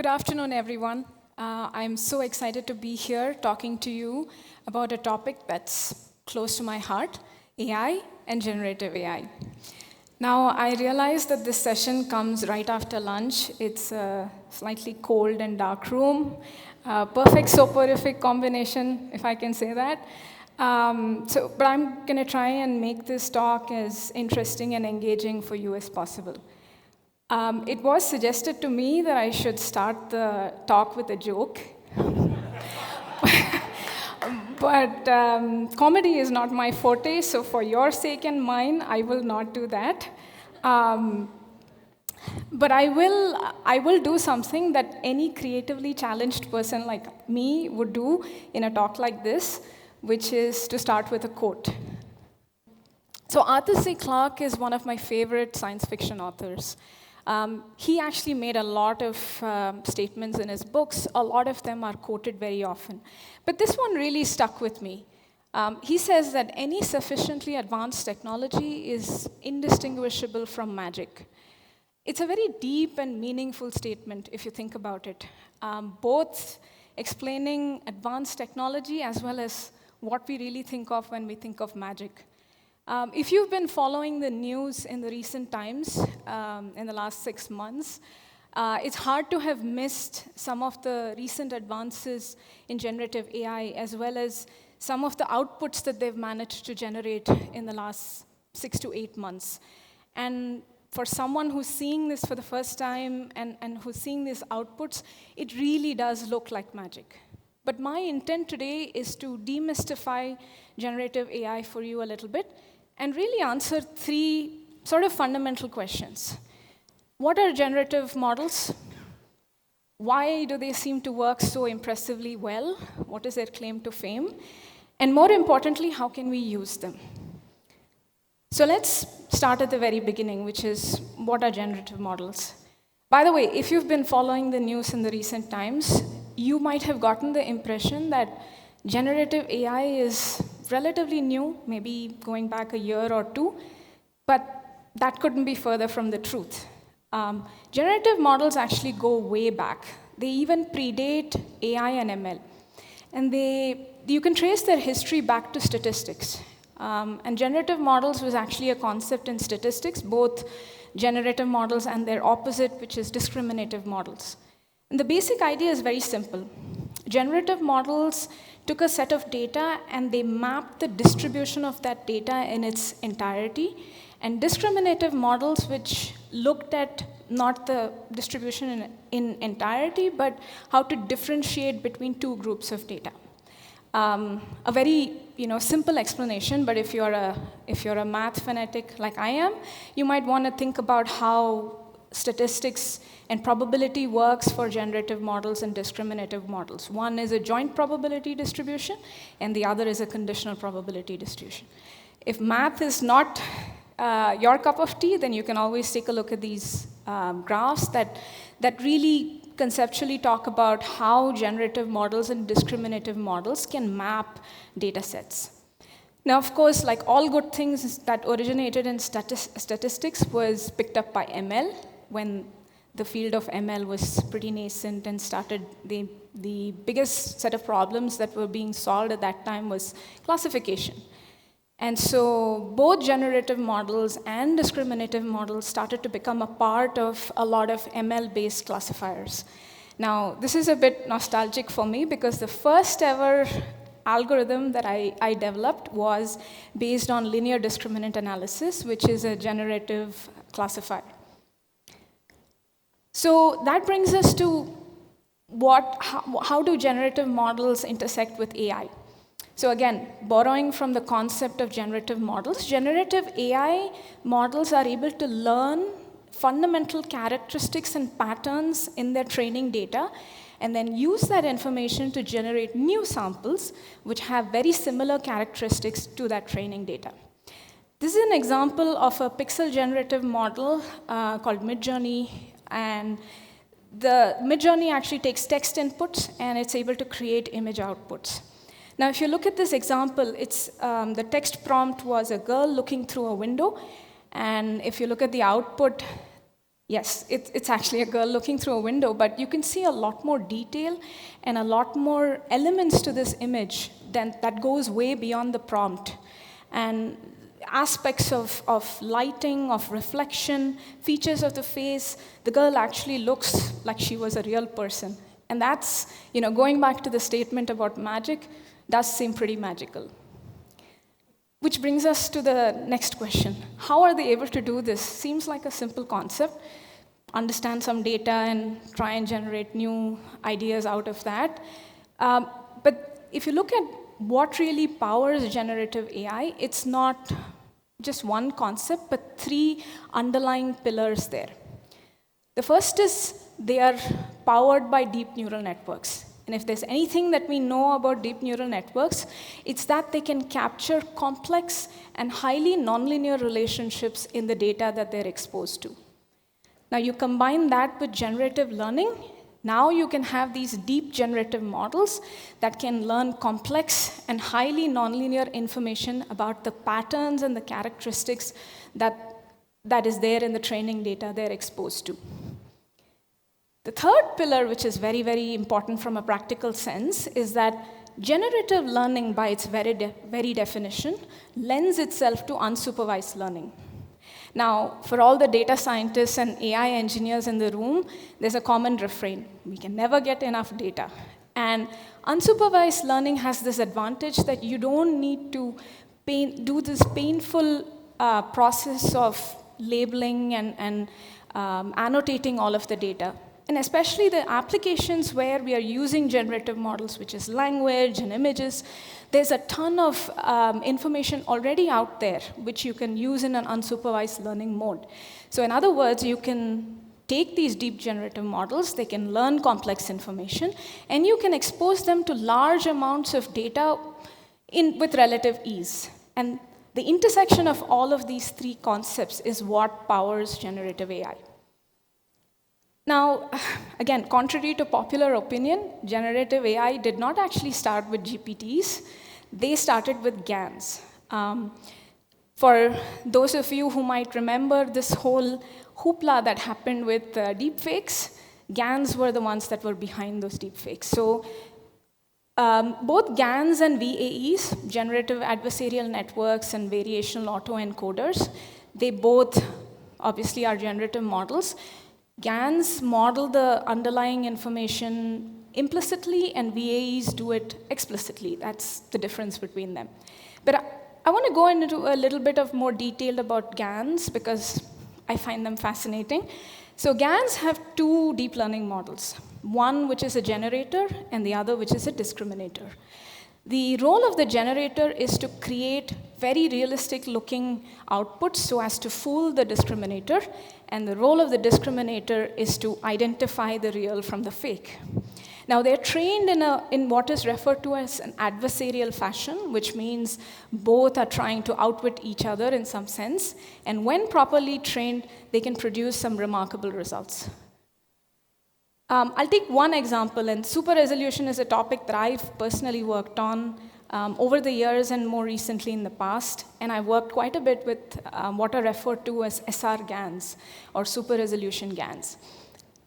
Good afternoon, everyone. I'm so excited to be here talking to you about a topic that's close to my heart, AI and generative AI. Now, I realize that this session comes right after lunch. It's a slightly cold and dark room, perfect soporific combination, if I can say that. But I'm going to try and make this talk as interesting and engaging for you as possible. It was suggested to me that I should start the talk with a joke. But comedy is not my forte, so for your sake and mine, I will not do that. But I will do something that any creatively challenged person like me would do in a talk like this, which is to start with a quote. So Arthur C. Clarke is one of my favorite science fiction authors. He actually made a lot of statements in his books. A lot of them are quoted very often. But this one really stuck with me. He says that any sufficiently advanced technology is indistinguishable from magic. It's a very deep and meaningful statement if you think about it, both explaining advanced technology as well as what we really think of when we think of magic. If you've been following the news in the recent times, in the last 6 months, it's hard to have missed some of the recent advances in generative AI, as well as some of the outputs that they've managed to generate in the last 6 to 8 months. And for someone who's seeing this for the first time and who's seeing these outputs, it really does look like magic. But my intent today is to demystify generative AI for you a little bit and really answer 3 sort of fundamental questions. What are generative models? Why do they seem to work so impressively well? What is their claim to fame? And more importantly, how can we use them? So let's start at the very beginning, which is, what are generative models? By the way, if you've been following the news in the recent times, you might have gotten the impression that generative AI is relatively new, maybe going back a year or 2, but that couldn't be further from the truth. Generative models actually go way back. They even predate AI and ML. And you can trace their history back to statistics. And generative models was actually a concept in statistics, both generative models and their opposite, which is discriminative models. And the basic idea is very simple. Generative models took a set of data and they mapped the distribution of that data in its entirety. And discriminative models, which looked at not the distribution in entirety, but how to differentiate between 2 groups of data. A very simple explanation, but if you're a math fanatic like I am, you might want to think about how statistics and probability works for generative models and discriminative models. One is a joint probability distribution, and the other is a conditional probability distribution. If math is not your cup of tea, then you can always take a look at these graphs that really conceptually talk about how generative models and discriminative models can map data sets. Now, of course, like all good things that originated in statistics was picked up by ML when the field of ML was pretty nascent and started. The biggest set of problems that were being solved at that time was classification. And so both generative models and discriminative models started to become a part of a lot of ML-based classifiers. Now, this is a bit nostalgic for me because the first ever algorithm that I developed was based on linear discriminant analysis, which is a generative classifier. So that brings us to how do generative models intersect with AI? So again, borrowing from the concept of generative models, generative AI models are able to learn fundamental characteristics and patterns in their training data, and then use that information to generate new samples which have very similar characteristics to that training data. This is an example of a pixel generative model called Midjourney, and the Midjourney actually takes text inputs and it's able to create image outputs. Now, if you look at this example, the text prompt was a girl looking through a window, and if you look at the output, Yes, it's actually a girl looking through a window, but you can see a lot more detail and a lot more elements to this image that goes way beyond the prompt. And aspects of lighting, of reflection, features of the face, the girl actually looks like she was a real person. And that's, going back to the statement about magic, does seem pretty magical. Which brings us to the next question. How are they able to do this? Seems like a simple concept. Understand some data and try and generate new ideas out of that. But if you look at what really powers generative AI, it's not just one concept, but three underlying pillars there. The first is they are powered by deep neural networks. And if there's anything that we know about deep neural networks, it's that they can capture complex and highly nonlinear relationships in the data that they're exposed to. Now, you combine that with generative learning, now you can have these deep generative models that can learn complex and highly nonlinear information about the patterns and the characteristics that is there in the training data they're exposed to. The third pillar, which is very, very important from a practical sense, is that generative learning, by its very definition, lends itself to unsupervised learning. Now, for all the data scientists and AI engineers in the room, there's a common refrain. We can never get enough data. And unsupervised learning has this advantage that you don't need to do this painful process of labeling and annotating all of the data. And especially the applications where we are using generative models, which is language and images, there's a ton of information already out there, which you can use in an unsupervised learning mode. So in other words, you can take these deep generative models, they can learn complex information, and you can expose them to large amounts of data with relative ease. And the intersection of all of these three concepts is what powers generative AI. Now, again, contrary to popular opinion, generative AI did not actually start with GPTs. They started with GANs. For those of you who might remember this whole hoopla that happened with deepfakes, GANs were the ones that were behind those deepfakes. So both GANs and VAEs, generative adversarial networks and variational autoencoders, they both obviously are generative models. GANs model the underlying information implicitly, and VAEs do it explicitly. That's the difference between them. But I want to go into a little bit of more detail about GANs because I find them fascinating. So GANs have two deep learning models, one which is a generator and the other which is a discriminator. The role of the generator is to create very realistic looking outputs so as to fool the discriminator, and the role of the discriminator is to identify the real from the fake. Now, they're trained in what is referred to as an adversarial fashion, which means both are trying to outwit each other in some sense, and when properly trained, they can produce some remarkable results. I'll take one example, and super resolution is a topic that I've personally worked on over the years and more recently in the past, and I worked quite a bit with what are referred to as SR GANs, or super resolution GANs.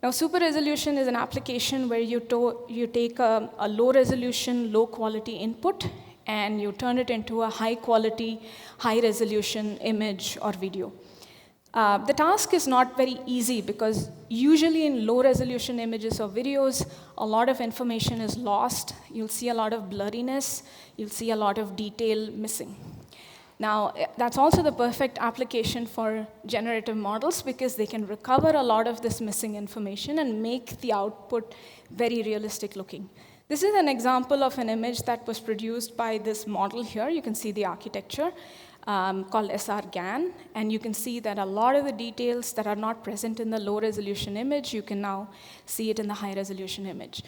Now, super resolution is an application where you take a low resolution, low quality input, and you turn it into a high quality, high resolution image or video. The task is not very easy because usually in low resolution images or videos, a lot of information is lost. You'll see a lot of blurriness. You'll see a lot of detail missing. Now, that's also the perfect application for generative models because they can recover a lot of this missing information and make the output very realistic looking. This is an example of an image that was produced by this model here. You can see the architecture. Called SR GAN, and you can see that a lot of the details that are not present in the low resolution image, you can now see it in the high resolution image.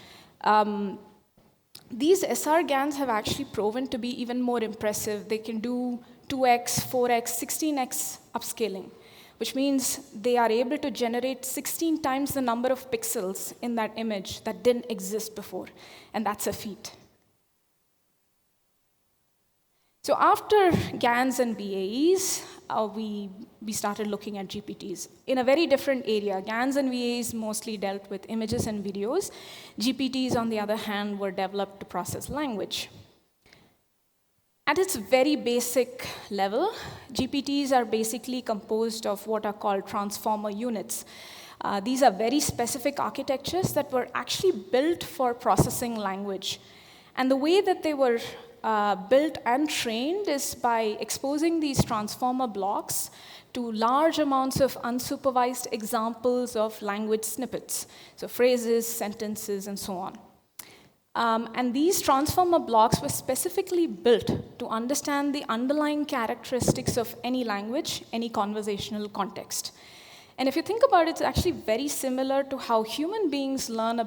These SR GANs have actually proven to be even more impressive. They can do 2x, 4x, 16x upscaling, which means they are able to generate 16 times the number of pixels in that image that didn't exist before, and that's a feat. So after GANs and VAEs, we started looking at GPTs in a very different area. GANs and VAs mostly dealt with images and videos. GPTs, on the other hand, were developed to process language. At its very basic level, GPTs are basically composed of what are called transformer units. These are very specific architectures that were actually built for processing language. And the way that they were built and trained is by exposing these transformer blocks to large amounts of unsupervised examples of language snippets, so phrases, sentences, and so on. And these transformer blocks were specifically built to understand the underlying characteristics of any language, any conversational context. And if you think about it, it's actually very similar to how human beings learn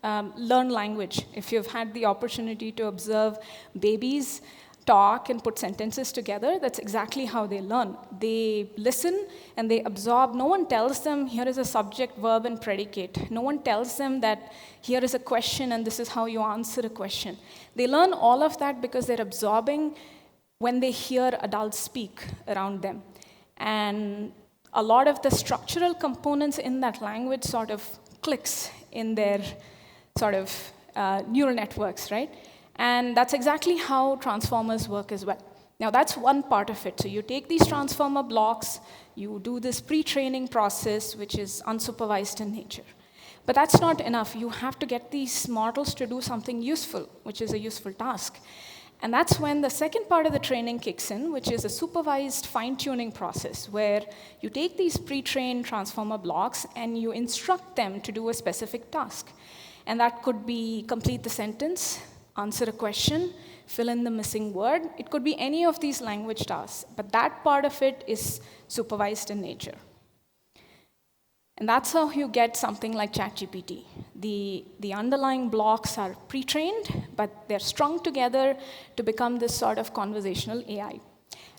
language. If you've had the opportunity to observe babies talk and put sentences together, that's exactly how they learn. They listen and they absorb. No one tells them, here is a subject, verb, and predicate. No one tells them that here is a question and this is how you answer a question. They learn all of that because they're absorbing when they hear adults speak around them. And a lot of the structural components in that language sort of clicks in their sort of neural networks, right? And that's exactly how transformers work as well. Now, that's one part of it. So you take these transformer blocks, you do this pre-training process, which is unsupervised in nature. But that's not enough. You have to get these models to do something useful, which is a useful task. And that's when the second part of the training kicks in, which is a supervised fine-tuning process, where you take these pre-trained transformer blocks and you instruct them to do a specific task. And that could be complete the sentence, answer a question, fill in the missing word. It could be any of these language tasks, but that part of it is supervised in nature. And that's how you get something like ChatGPT. The underlying blocks are pre-trained, but they're strung together to become this sort of conversational AI.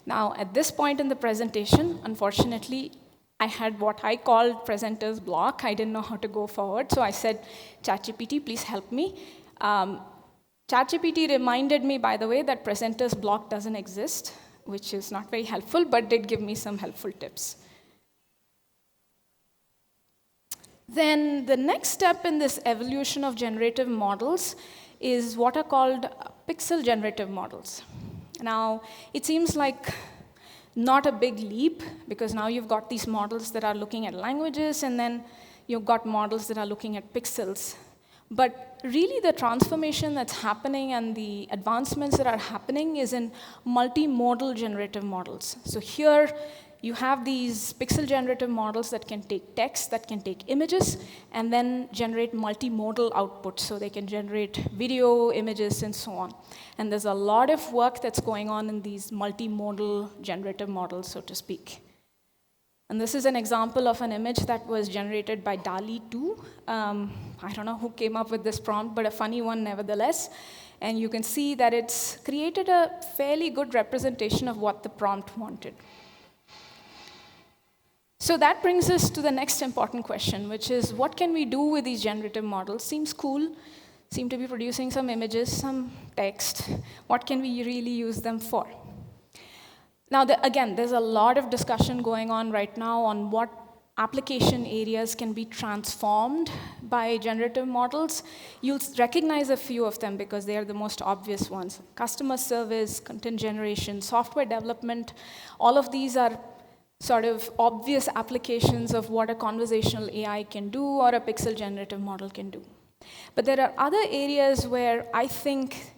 Now, at this point in the presentation, unfortunately, I had what I called presenter's block. I didn't know how to go forward, so I said, ChatGPT, please help me. ChatGPT reminded me, by the way, that presenter's block doesn't exist, which is not very helpful, but did give me some helpful tips. Then the next step in this evolution of generative models is what are called pixel generative models. Now, it seems like not a big leap, because now you've got these models that are looking at languages, and then you've got models that are looking at pixels. But really, the transformation that's happening and the advancements that are happening is in multimodal generative models. So here, you have these pixel generative models that can take text, that can take images, and then generate multimodal outputs. So they can generate video, images, and so on. And there's a lot of work that's going on in these multimodal generative models, so to speak. And this is an example of an image that was generated by DALL-E 2. I don't know who came up with this prompt, but a funny one nevertheless. And you can see that it's created a fairly good representation of what the prompt wanted. So that brings us to the next important question, which is, what can we do with these generative models? Seems cool, seem to be producing some images, some text. What can we really use them for? Now, again, there's a lot of discussion going on right now on what application areas can be transformed by generative models. You'll recognize a few of them because they are the most obvious ones. Customer service, content generation, software development, all of these are sort of obvious applications of what a conversational AI can do or a pixel generative model can do. But there are other areas where I think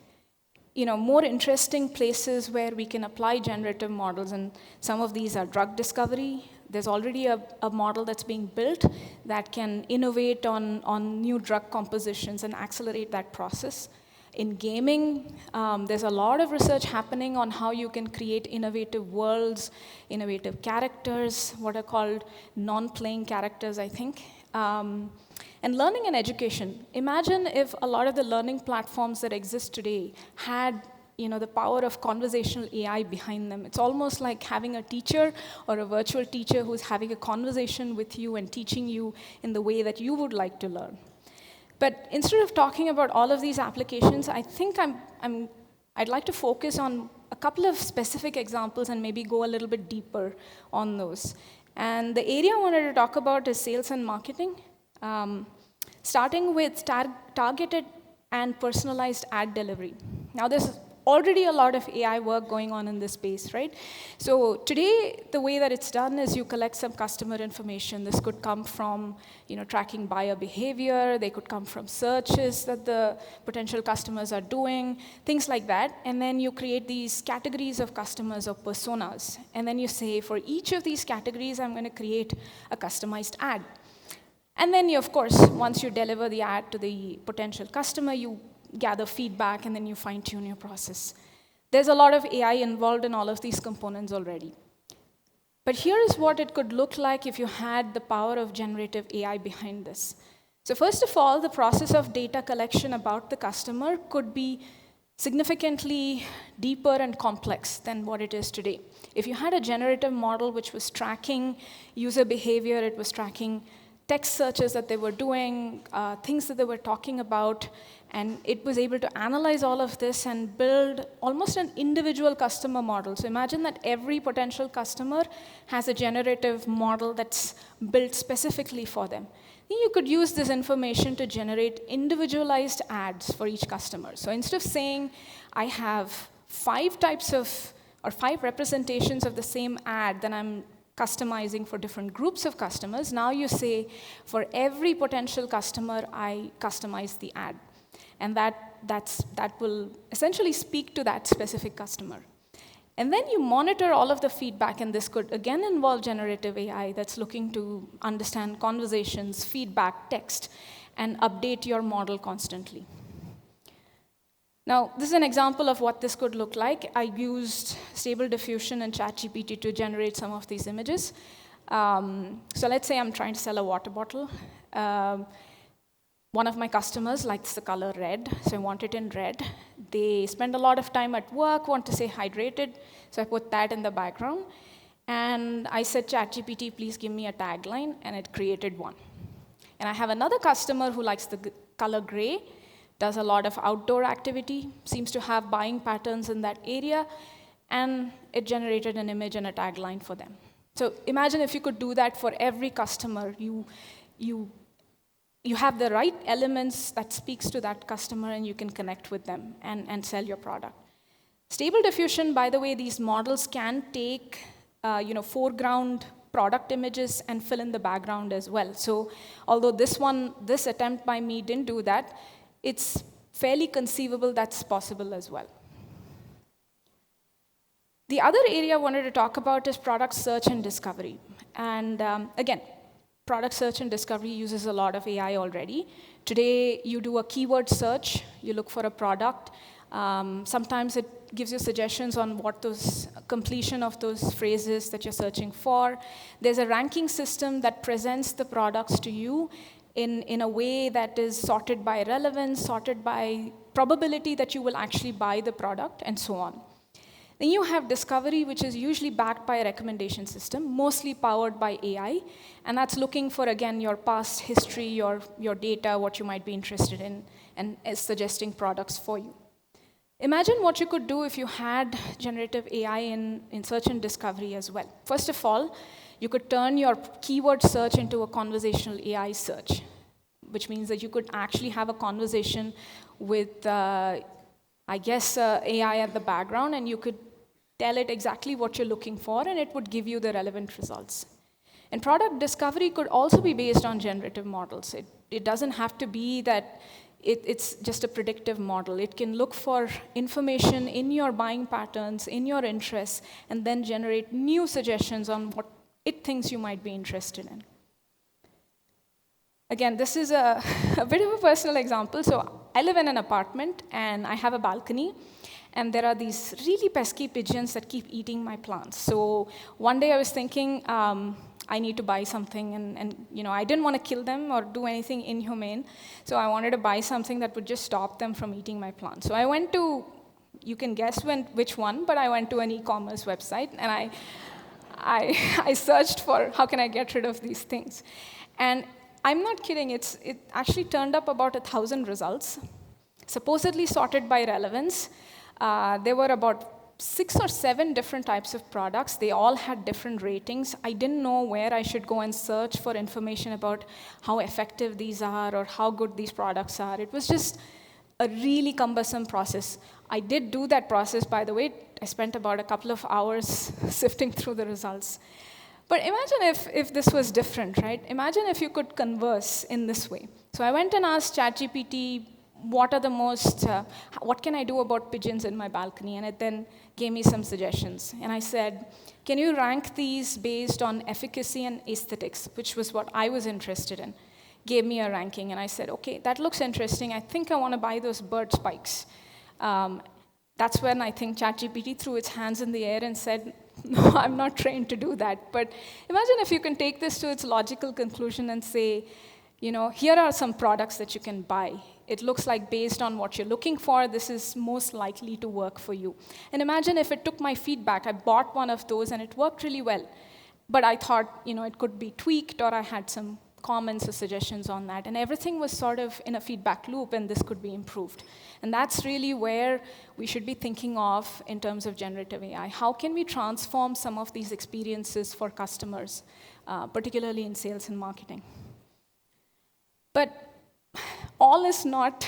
more interesting places where we can apply generative models, and some of these are drug discovery. There's already a model that's being built that can innovate on new drug compositions and accelerate that process. In gaming, there's a lot of research happening on how you can create innovative worlds, innovative characters, what are called non-playing characters, I think. And learning and education. Imagine if a lot of the learning platforms that exist today had the power of conversational AI behind them. It's almost like having a teacher or a virtual teacher who's having a conversation with you and teaching you in the way that you would like to learn. But instead of talking about all of these applications, I think I'd like to focus on a couple of specific examples and maybe go a little bit deeper on those. And the area I wanted to talk about is sales and marketing, starting with targeted and personalized ad delivery. Now, there's already a lot of AI work going on in this space, right? So today, the way that it's done is you collect some customer information. This could come from, tracking buyer behavior. They could come from searches that the potential customers are doing, things like that. And then you create these categories of customers or personas. And then you say, for each of these categories, I'm going to create a customized ad. And then, of course, once you deliver the ad to the potential customer, you gather feedback, and then you fine-tune your process. There's a lot of AI involved in all of these components already. But here is what it could look like if you had the power of generative AI behind this. So first of all, the process of data collection about the customer could be significantly deeper and complex than what it is today. If you had a generative model which was tracking user behavior, it was tracking text searches that they were doing, things that they were talking about, and it was able to analyze all of this and build almost an individual customer model. So imagine that every potential customer has a generative model that's built specifically for them. Then you could use this information to generate individualized ads for each customer. So instead of saying, I have 5 representations of the same ad that I'm customizing for different groups of customers, now you say, for every potential customer, I customize the ad. And that will essentially speak to that specific customer. And then you monitor all of the feedback, and this could again involve generative AI that's looking to understand conversations, feedback, text, and update your model constantly. Now, this is an example of what this could look like. I used Stable Diffusion and ChatGPT to generate some of these images. So let's say I'm trying to sell a water bottle. One of my customers likes the color red, so I want it in red. They spend a lot of time at work, want to say hydrated, so I put that in the background. And I said, ChatGPT, please give me a tagline, and it created one. And I have another customer who likes the color gray, does a lot of outdoor activity, seems to have buying patterns in that area, and it generated an image and a tagline for them. So imagine if you could do that for every customer. You have the right elements that speaks to that customer, and you can connect with them and sell your product. Stable Diffusion, by the way, these models can take foreground product images and fill in the background as well. So although this attempt by me didn't do that, it's fairly conceivable that's possible as well. The other area I wanted to talk about is product search and discovery. And again, product search and discovery uses a lot of AI already. Today, you do a keyword search, you look for a product. Sometimes it gives you suggestions on what those completion of those phrases that you're searching for. There's a ranking system that presents the products to you in a way that is sorted by relevance, sorted by probability that you will actually buy the product, and so on. Then you have discovery, which is usually backed by a recommendation system, mostly powered by AI, and that's looking for, again, your past history, your data, what you might be interested in, and is suggesting products for you. Imagine what you could do if you had generative AI in search and discovery as well. First of all, you could turn your keyword search into a conversational AI search, which means that you could actually have a conversation with, AI at the background, and you could tell it exactly what you're looking for, and it would give you the relevant results. And product discovery could also be based on generative models. It doesn't have to be that it's just a predictive model. It can look for information in your buying patterns, in your interests, and then generate new suggestions on what it thinks you might be interested in. Again, this is a bit of a personal example. So I live in an apartment, and I have a balcony, and there are these really pesky pigeons that keep eating my plants. So one day I was thinking, I need to buy something, and I didn't want to kill them or do anything inhumane, so I wanted to buy something that would just stop them from eating my plants. So I went to, you can guess which one, but I went to an e-commerce website, and I searched for how can I get rid of these things. And I'm not kidding, it actually turned up about 1,000 results, supposedly sorted by relevance. There were about 6 or 7 different types of products. They all had different ratings. I didn't know where I should go and search for information about how effective these are or how good these products are. It was just a really cumbersome process. I did do that process, by the way. I spent about a couple of hours sifting through the results. But imagine if this was different, right? Imagine if you could converse in this way. So I went and asked ChatGPT, what can I do about pigeons in my balcony? And it then gave me some suggestions. And I said, can you rank these based on efficacy and aesthetics, which was what I was interested in. Gave me a ranking, and I said, okay, that looks interesting. I think I want to buy those bird spikes. That's when I think ChatGPT threw its hands in the air and said, no, I'm not trained to do that. But imagine if you can take this to its logical conclusion and say, here are some products that you can buy. It looks like based on what you're looking for, this is most likely to work for you. And imagine if it took my feedback. I bought one of those, and it worked really well. But I thought, it could be tweaked, or I had some comments or suggestions on that. And everything was sort of in a feedback loop, and this could be improved. And that's really where we should be thinking of in terms of generative AI. How can we transform some of these experiences for customers, particularly in sales and marketing? But all is not,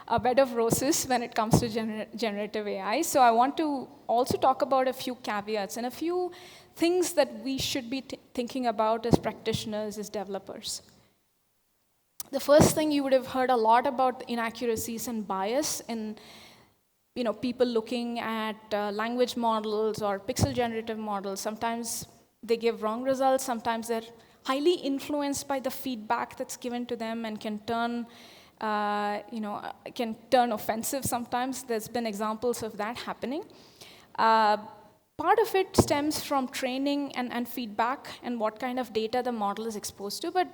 a bed of roses when it comes to generative AI. So I want to also talk about a few caveats and a few things that we should be thinking about as practitioners, as developers. The first thing, you would have heard a lot about inaccuracies and bias in people looking at language models or pixel generative models. Sometimes they give wrong results, sometimes they're highly influenced by the feedback that's given to them and can turn offensive sometimes. There's been examples of that happening. Part of it stems from training and feedback and what kind of data the model is exposed to, but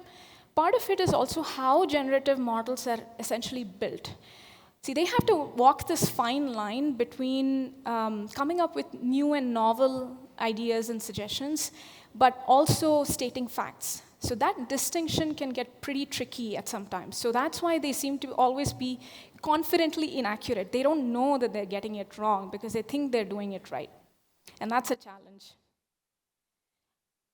part of it is also how generative models are essentially built. See, they have to walk this fine line between coming up with new and novel ideas and suggestions, but also stating facts. So that distinction can get pretty tricky at some times. So that's why they seem to always be confidently inaccurate. They don't know that they're getting it wrong because they think they're doing it right. And that's a challenge.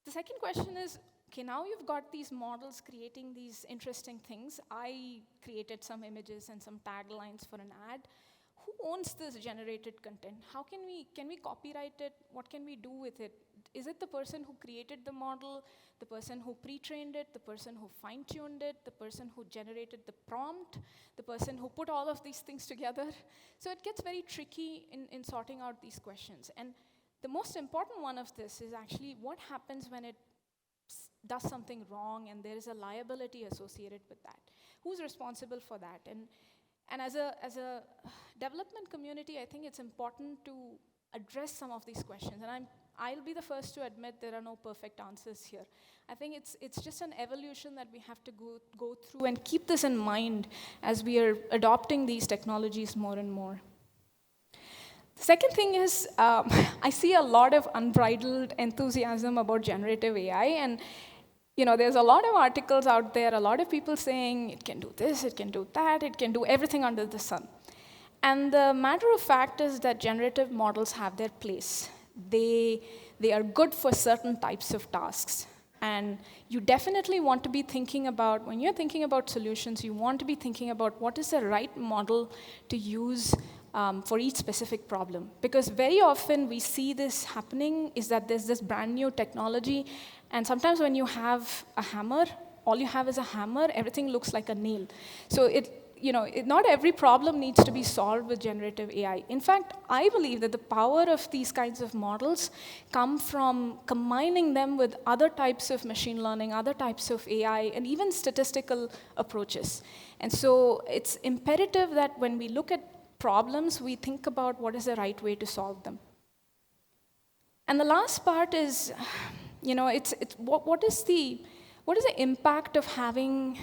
The second question is, okay, now you've got these models creating these interesting things. I created some images and some taglines for an ad. Who owns this generated content? Can we copyright it? What can we do with it? Is it the person who created the model, the person who pre-trained it, the person who fine-tuned it, the person who generated the prompt, the person who put all of these things together? So it gets very tricky in sorting out these questions. And the most important one of this is actually what happens when it does something wrong and there is a liability associated with that. Who's responsible for that? And as a development community, I think it's important to address some of these questions. And I'll be the first to admit there are no perfect answers here. I think it's just an evolution that we have to go through and keep this in mind as we are adopting these technologies more and more. The second thing is, I see a lot of unbridled enthusiasm about generative AI, and there's a lot of articles out there, a lot of people saying it can do this, it can do that, it can do everything under the sun. And the matter of fact is that generative models have their place. They are good for certain types of tasks. And you definitely want to be thinking about, when you're thinking about solutions, you want to be thinking about what is the right model to use for each specific problem. Because very often we see this happening is that there's this brand new technology, and sometimes when you have a hammer, all you have is a hammer, everything looks like a nail. So not every problem needs to be solved with generative AI. In fact, I believe that the power of these kinds of models come from combining them with other types of machine learning, other types of AI, and even statistical approaches. And so it's imperative that when we look at problems, we think about what is the right way to solve them. And the last part is, what is the impact of having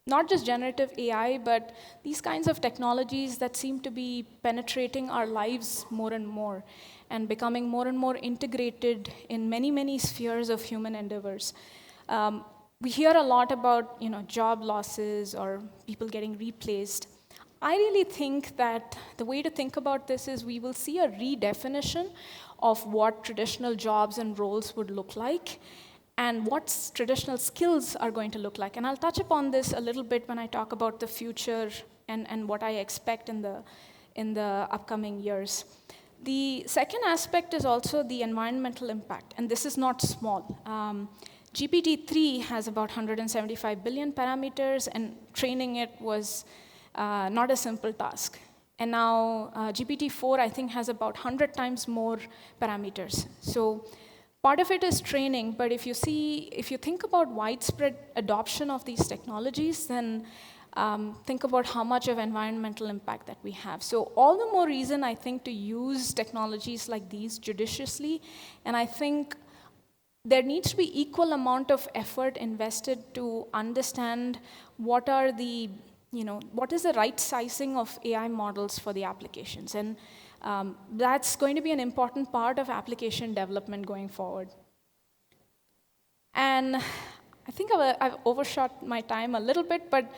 not just generative AI, but these kinds of technologies that seem to be penetrating our lives more and more and becoming more and more integrated in many, many spheres of human endeavors. We hear a lot about job losses or people getting replaced. I really think that the way to think about this is we will see a redefinition of what traditional jobs and roles would look like and what traditional skills are going to look like. And I'll touch upon this a little bit when I talk about the future and what I expect in the upcoming years. The second aspect is also the environmental impact, and this is not small. GPT-3 has about 175 billion parameters, and training it was not a simple task. And now GPT-4, I think, has about 100 times more parameters. So part of it is training, but if you think about widespread adoption of these technologies, then think about how much of environmental impact that we have. So all the more reason, I think, to use technologies like these judiciously, and I think there needs to be equal amount of effort invested to understand what is the right sizing of AI models for the applications. And that's going to be an important part of application development going forward. And I think I've overshot my time a little bit, but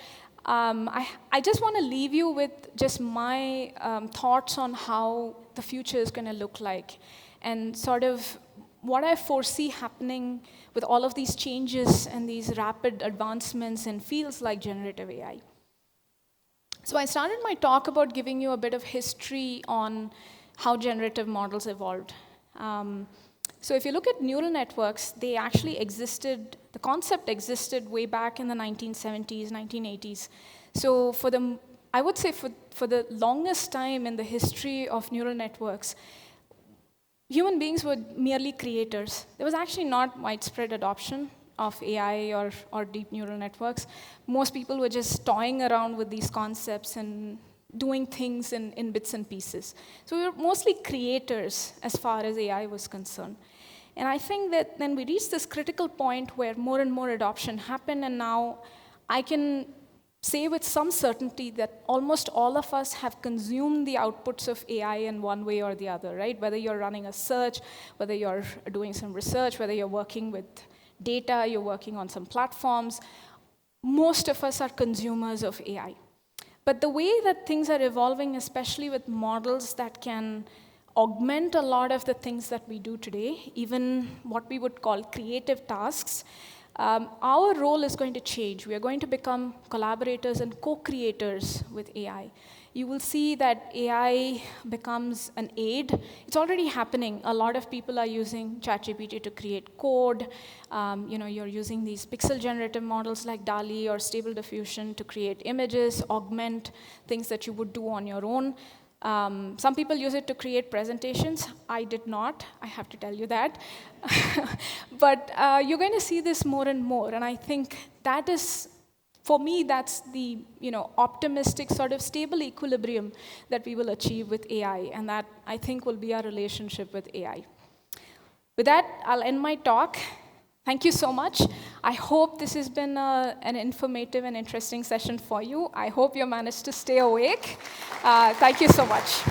I just want to leave you with just my thoughts on how the future is going to look like and sort of what I foresee happening with all of these changes and these rapid advancements in fields like generative AI. So I started my talk about giving you a bit of history on how generative models evolved. So if you look at neural networks, they actually existed, the concept existed way back in the 1970s, 1980s. So I would say for the longest time in the history of neural networks, human beings were merely creators. There was actually not widespread adoption of AI or deep neural networks. Most people were just toying around with these concepts and doing things in bits and pieces. So we were mostly creators as far as AI was concerned. And I think that then we reached this critical point where more and more adoption happened, and now I can say with some certainty that almost all of us have consumed the outputs of AI in one way or the other, right? Whether you're running a search, whether you're doing some research, whether you're working with data, you're working on some platforms, most of us are consumers of AI. But the way that things are evolving, especially with models that can augment a lot of the things that we do today, even what we would call creative tasks, our role is going to change. We are going to become collaborators and co-creators with AI. You will see that AI becomes an aid. It's already happening. A lot of people are using ChatGPT to create code. You're using these pixel generative models like DALL-E or Stable Diffusion to create images, augment things that you would do on your own. Some people use it to create presentations. I did not, I have to tell you that. But you're going to see this more and more, and I think that is, for me, that's the optimistic sort of stable equilibrium that we will achieve with AI, and that I think will be our relationship with AI. With that, I'll end my talk. Thank you so much. I hope this has been an informative and interesting session for you. I hope you managed to stay awake. Thank you so much.